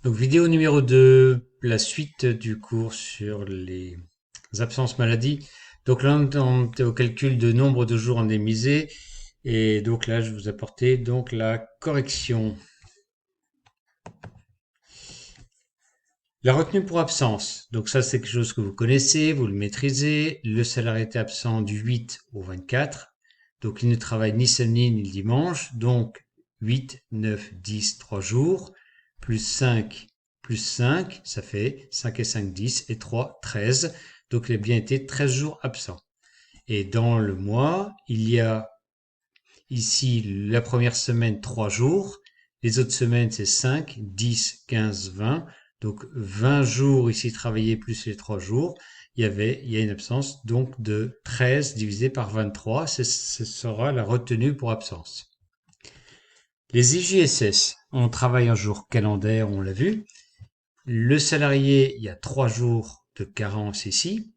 Donc vidéo numéro 2, la suite du cours sur les absences maladie. Donc là on est au calcul de nombre de jours indemnisés et donc là je vous apportais donc la correction. La retenue pour absence. Donc ça c'est quelque chose que vous connaissez, vous le maîtrisez. Le salarié était absent du 8 au 24. Donc il ne travaille ni samedi ni le dimanche. Donc 8, 9, 10, 3 jours, plus 5, ça fait 5 et 5, 10, et 3, 13. Donc il a bien été 13 jours absent. Et dans le mois, il y a ici la première semaine 3 jours, les autres semaines c'est 5, 10, 15, 20. Donc 20 jours ici travaillés plus les 3 jours. Il y a une absence donc de 13 divisé par 23. Ce sera la retenue pour absence. Les IJSS, on travaille en jour calendaire, on l'a vu. Le salarié, il y a 3 jours de carence ici.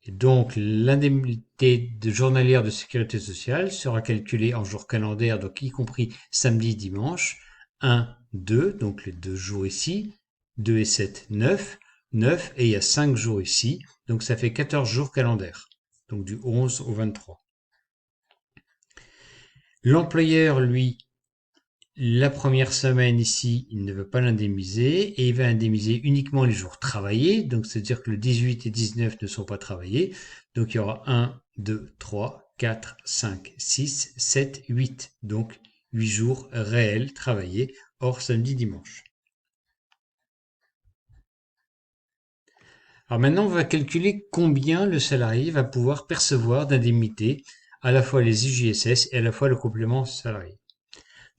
Et donc, l'indemnité de journalière de sécurité sociale sera calculée en jours calendaires, donc y compris samedi, dimanche. 1, 2, donc les 2 jours ici. 2 et 7, 9. 9, et il y a 5 jours ici. Donc ça fait 14 jours calendaires. Donc du 11 au 23. L'employeur, lui, la première semaine ici, il ne veut pas l'indemniser et il va indemniser uniquement les jours travaillés. Donc, c'est-à-dire que le 18 et 19 ne sont pas travaillés. Donc, il y aura 1, 2, 3, 4, 5, 6, 7, 8. Donc, 8 jours réels travaillés hors samedi, dimanche. Alors maintenant, on va calculer combien le salarié va pouvoir percevoir d'indemnités, à la fois les IJSS et à la fois le complément salarié.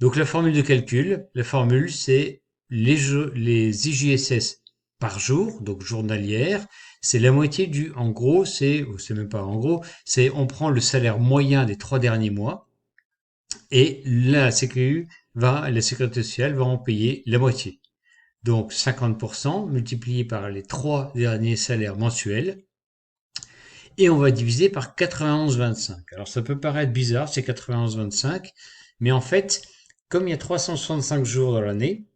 Donc la formule de calcul, la formule c'est les IJSS par jour, donc journalière, c'est la moitié du, en gros, c'est même pas en gros, c'est on prend le salaire moyen des 3 derniers mois et la la sécurité sociale va en payer la moitié. Donc 50% multiplié par les 3 derniers salaires mensuels et on va diviser par 91,25. Alors ça peut paraître bizarre, c'est 91,25, mais en fait, comme il y a 365 jours dans l'année,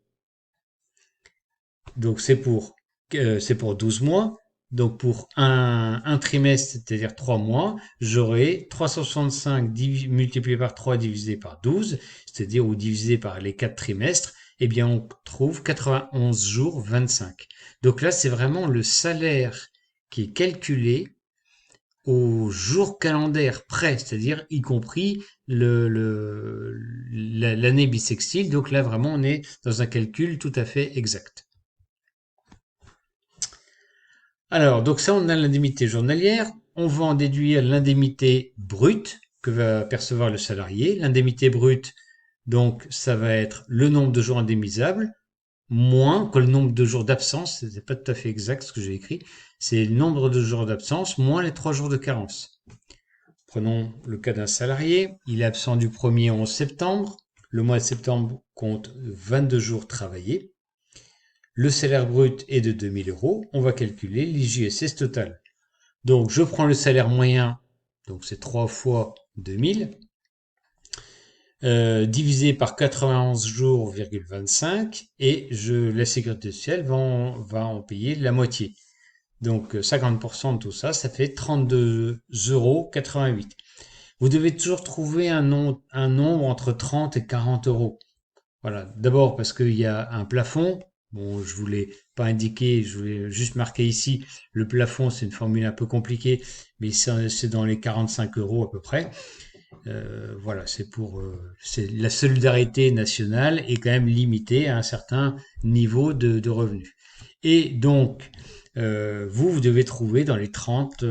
donc c'est pour 12 mois, donc pour un trimestre, c'est-à-dire 3 mois, j'aurai 365 multiplié par 3 divisé par 12, c'est-à-dire ou divisé par les 4 trimestres, eh bien on trouve 91 jours 25. Donc là, c'est vraiment le salaire qui est calculé au jour calendaire près, c'est-à-dire y compris l'année bissextile. Donc là, vraiment, on est dans un calcul tout à fait exact. Alors, donc ça, on a l'indemnité journalière. On va en déduire l'indemnité brute que va percevoir le salarié. L'indemnité brute, donc, ça va être le nombre de jours indemnisables moins que le nombre de jours d'absence. C'est pas tout à fait exact ce que j'ai écrit. C'est le nombre de jours d'absence moins les 3 jours de carence. Prenons le cas d'un salarié, il est absent du 1er au 11 septembre, le mois de septembre compte 22 jours travaillés, le salaire brut est de 2000 euros, on va calculer l'IJSS total. Donc je prends le salaire moyen, donc c'est 3 fois 2000, divisé par 91 jours,25 et la sécurité sociale va en payer la moitié. Donc 50% de tout ça, ça fait 32,88 €. Vous devez toujours trouver un nombre entre 30 et 40 euros. Voilà. D'abord parce qu'il y a un plafond. Bon, je voulais pas indiquer, je voulais juste marquer ici, le plafond, c'est une formule un peu compliquée, mais c'est dans les 45 euros à peu près. Voilà, c'est la solidarité nationale est quand même limitée à un certain niveau de revenus. Et donc, vous devez trouver dans les 30,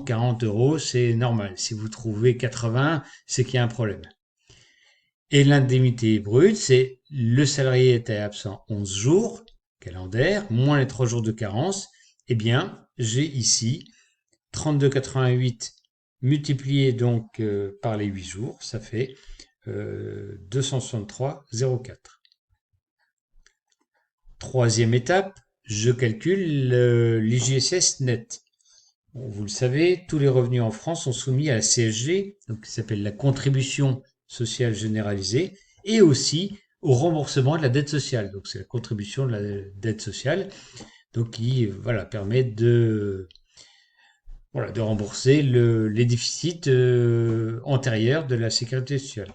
40 euros, c'est normal. Si vous trouvez 80, c'est qu'il y a un problème. Et l'indemnité brute, c'est le salarié était absent 11 jours calendaires, moins les 3 jours de carence. Eh bien, j'ai ici 32,88 multiplié donc par les 8 jours, ça fait 263,04. Troisième étape, je calcule l'IJSS net. Bon, vous le savez, tous les revenus en France sont soumis à la CSG, donc qui s'appelle la contribution sociale généralisée, et aussi au remboursement de la dette sociale. Donc c'est la contribution de la dette sociale, donc qui voilà permet de voilà de rembourser les déficits antérieurs de la sécurité sociale.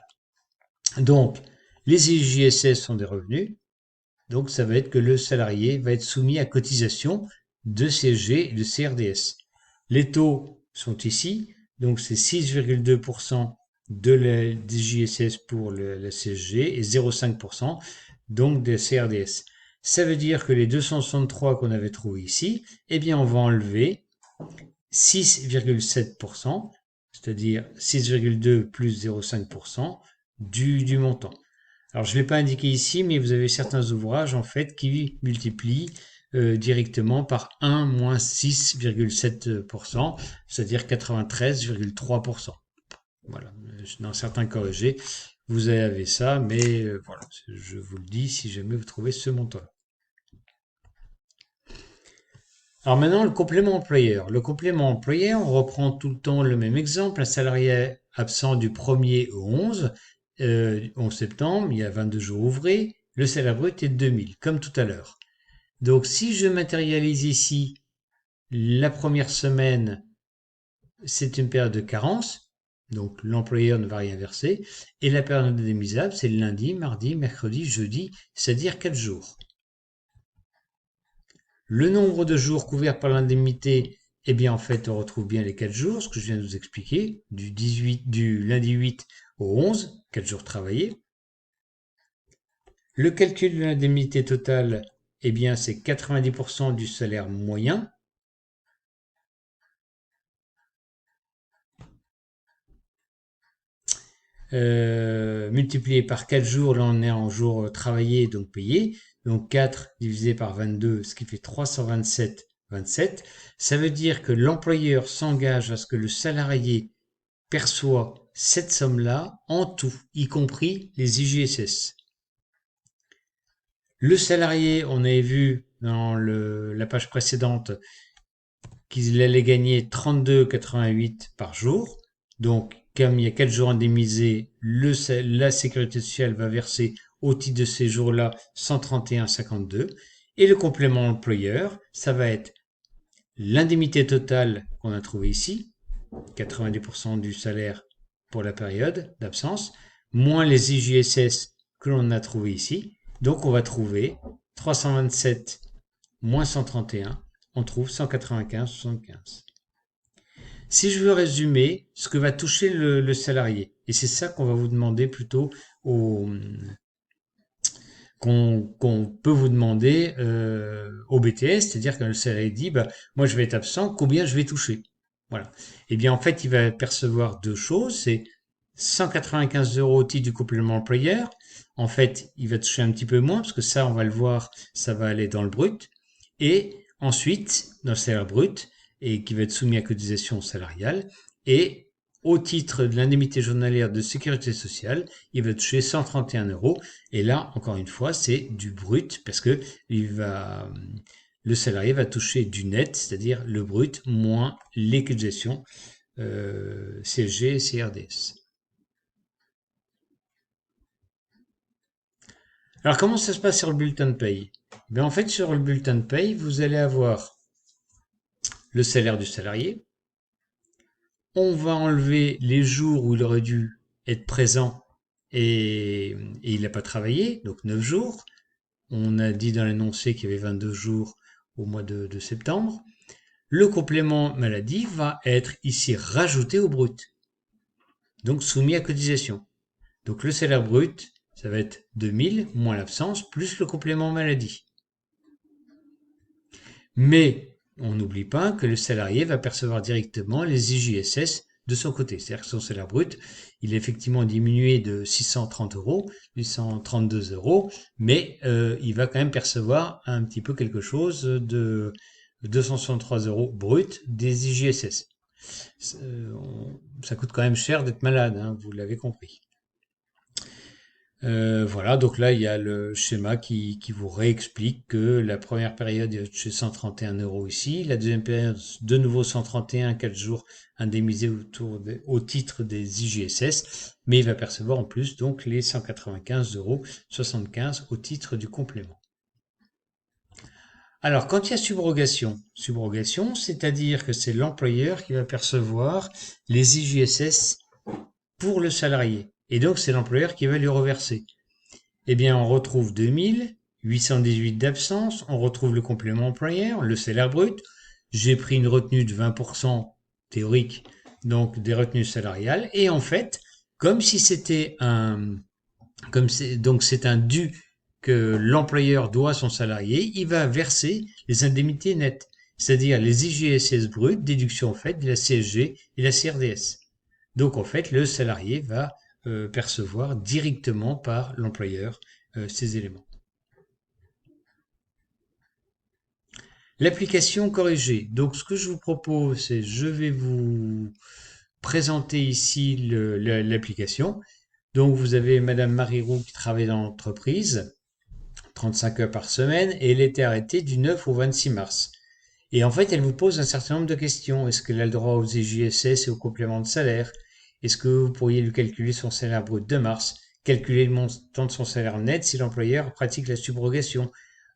Donc les IJSS sont des revenus, donc ça va être que le salarié va être soumis à cotisation de CSG et de CRDS. Les taux sont ici, donc c'est 6,2% de la DJSS pour la CSG et 0,5% donc des CRDS. Ça veut dire que les 263 qu'on avait trouvés ici, eh bien on va enlever 6,7%, c'est-à-dire 6,2 plus 0,5% du montant. Alors je ne l'ai pas indiqué ici, mais vous avez certains ouvrages en fait qui multiplient directement par 1 moins 6,7%, c'est-à-dire 93,3%. Voilà, dans certains corrigés, vous avez ça, mais voilà, je vous le dis si jamais vous trouvez ce montant-là. Alors maintenant, le complément employeur. Le complément employeur, on reprend tout le temps le même exemple. Un salarié absent du 1er au 11 septembre, il y a 22 jours ouvrés, le salaire brut est de 2000, comme tout à l'heure. Donc si je matérialise ici, la première semaine, c'est une période de carence, donc l'employeur ne va rien verser, et la période indemnisable, c'est le lundi, mardi, mercredi, jeudi, c'est-à-dire 4 jours. Le nombre de jours couverts par l'indemnité, eh bien en fait on retrouve bien les 4 jours, ce que je viens de vous expliquer, du lundi 8 au 11, 4 jours travaillés. Le calcul de l'indemnité totale, eh bien c'est 90% du salaire moyen. Multiplié par 4 jours, là on est en jours travaillés, donc payés. Donc 4 divisé par 22, ce qui fait 327,27. Ça veut dire que l'employeur s'engage à ce que le salarié perçoit cette somme-là en tout, y compris les IJSS. Le salarié, on avait vu dans la page précédente qu'il allait gagner 32,88 par jour. Donc, comme il y a 4 jours indemnisés, la sécurité sociale va verser au titre de ces jours-là 131,52. Et le complément employeur, ça va être l'indemnité totale qu'on a trouvée ici, 90% du salaire pour la période d'absence, moins les IJSS que l'on a trouvé ici. Donc on va trouver 327 moins 131, on trouve 195,75. Si je veux résumer ce que va toucher le salarié, et c'est ça qu'on va vous demander plutôt qu'on peut vous demander au BTS, c'est-à-dire que le salarié dit bah, moi je vais être absent, combien je vais toucher. Voilà. Et bien en fait il va percevoir deux choses, c'est 195 € au titre du complément employeur. En fait il va toucher un petit peu moins parce que ça on va le voir, ça va aller dans le brut. Et ensuite dans le salaire brut et qui va être soumis à cotisation salariale et au titre de l'indemnité journalière de sécurité sociale, il va toucher 131 €. Et là, encore une fois, c'est du brut parce que le salarié va toucher du net, c'est-à-dire le brut moins les cotisations CSG et CRDS. Alors, comment ça se passe sur le bulletin de paye? Ben, en fait, sur le bulletin de paye, vous allez avoir le salaire du salarié. On va enlever les jours où il aurait dû être présent et il n'a pas travaillé, donc 9 jours. On a dit dans l'énoncé qu'il y avait 22 jours au mois de septembre. Le complément maladie va être ici rajouté au brut, donc soumis à cotisation. Donc le salaire brut, ça va être 2000 moins l'absence plus le complément maladie. Mais on n'oublie pas que le salarié va percevoir directement les IJSS de son côté. C'est-à-dire que son salaire brut, il est effectivement diminué de 630 €, 832 €, mais il va quand même percevoir un petit peu quelque chose de 263 € brut des IJSS. Ça coûte quand même cher d'être malade, hein, vous l'avez compris. Voilà, donc là, il y a le schéma qui vous réexplique que la première période, il va toucher 131 euros ici, la deuxième période, de nouveau 131, 4 jours indemnisés au titre des IGSS, mais il va percevoir en plus donc les 195,75 euros au titre du complément. Alors, quand il y a subrogation, c'est-à-dire que c'est l'employeur qui va percevoir les IGSS pour le salarié, et donc c'est l'employeur qui va lui reverser. Eh bien, on retrouve 2818 d'absence, on retrouve le complément employeur, le salaire brut. J'ai pris une retenue de 20% théorique, donc des retenues salariales. Et en fait, comme si c'était donc c'est un dû que l'employeur doit à son salarié, il va verser les indemnités nettes, c'est-à-dire les IGSS brutes, déduction en fait de la CSG et la CRDS. Donc en fait, le salarié va percevoir directement par l'employeur ces éléments. L'application corrigée. Donc ce que je vous propose, c'est je vais vous présenter ici l'application. Donc vous avez Madame Marie Roux qui travaille dans l'entreprise, 35 heures par semaine, et elle était arrêtée du 9 au 26 mars. Et en fait, elle vous pose un certain nombre de questions. Est-ce qu'elle a le droit aux EJSS et aux compléments de salaire? Est-ce que vous pourriez lui calculer son salaire brut de mars? Calculer le montant de son salaire net si l'employeur pratique la subrogation.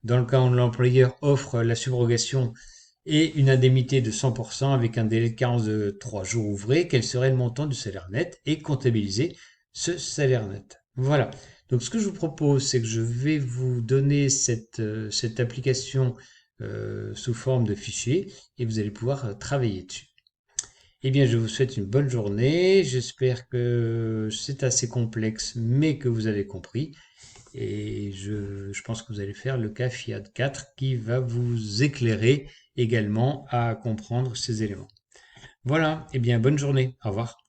Dans le cas où l'employeur offre la subrogation et une indemnité de 100% avec un délai de carence de 3 jours ouvrés, quel serait le montant du salaire net et comptabiliser ce salaire net. Voilà. Donc ce que je vous propose, c'est que je vais vous donner cette application sous forme de fichier et vous allez pouvoir travailler dessus. Eh bien, je vous souhaite une bonne journée. J'espère que c'est assez complexe, mais que vous avez compris. Et je pense que vous allez faire le cas FIAD 4 qui va vous éclairer également à comprendre ces éléments. Voilà, eh bien, bonne journée. Au revoir.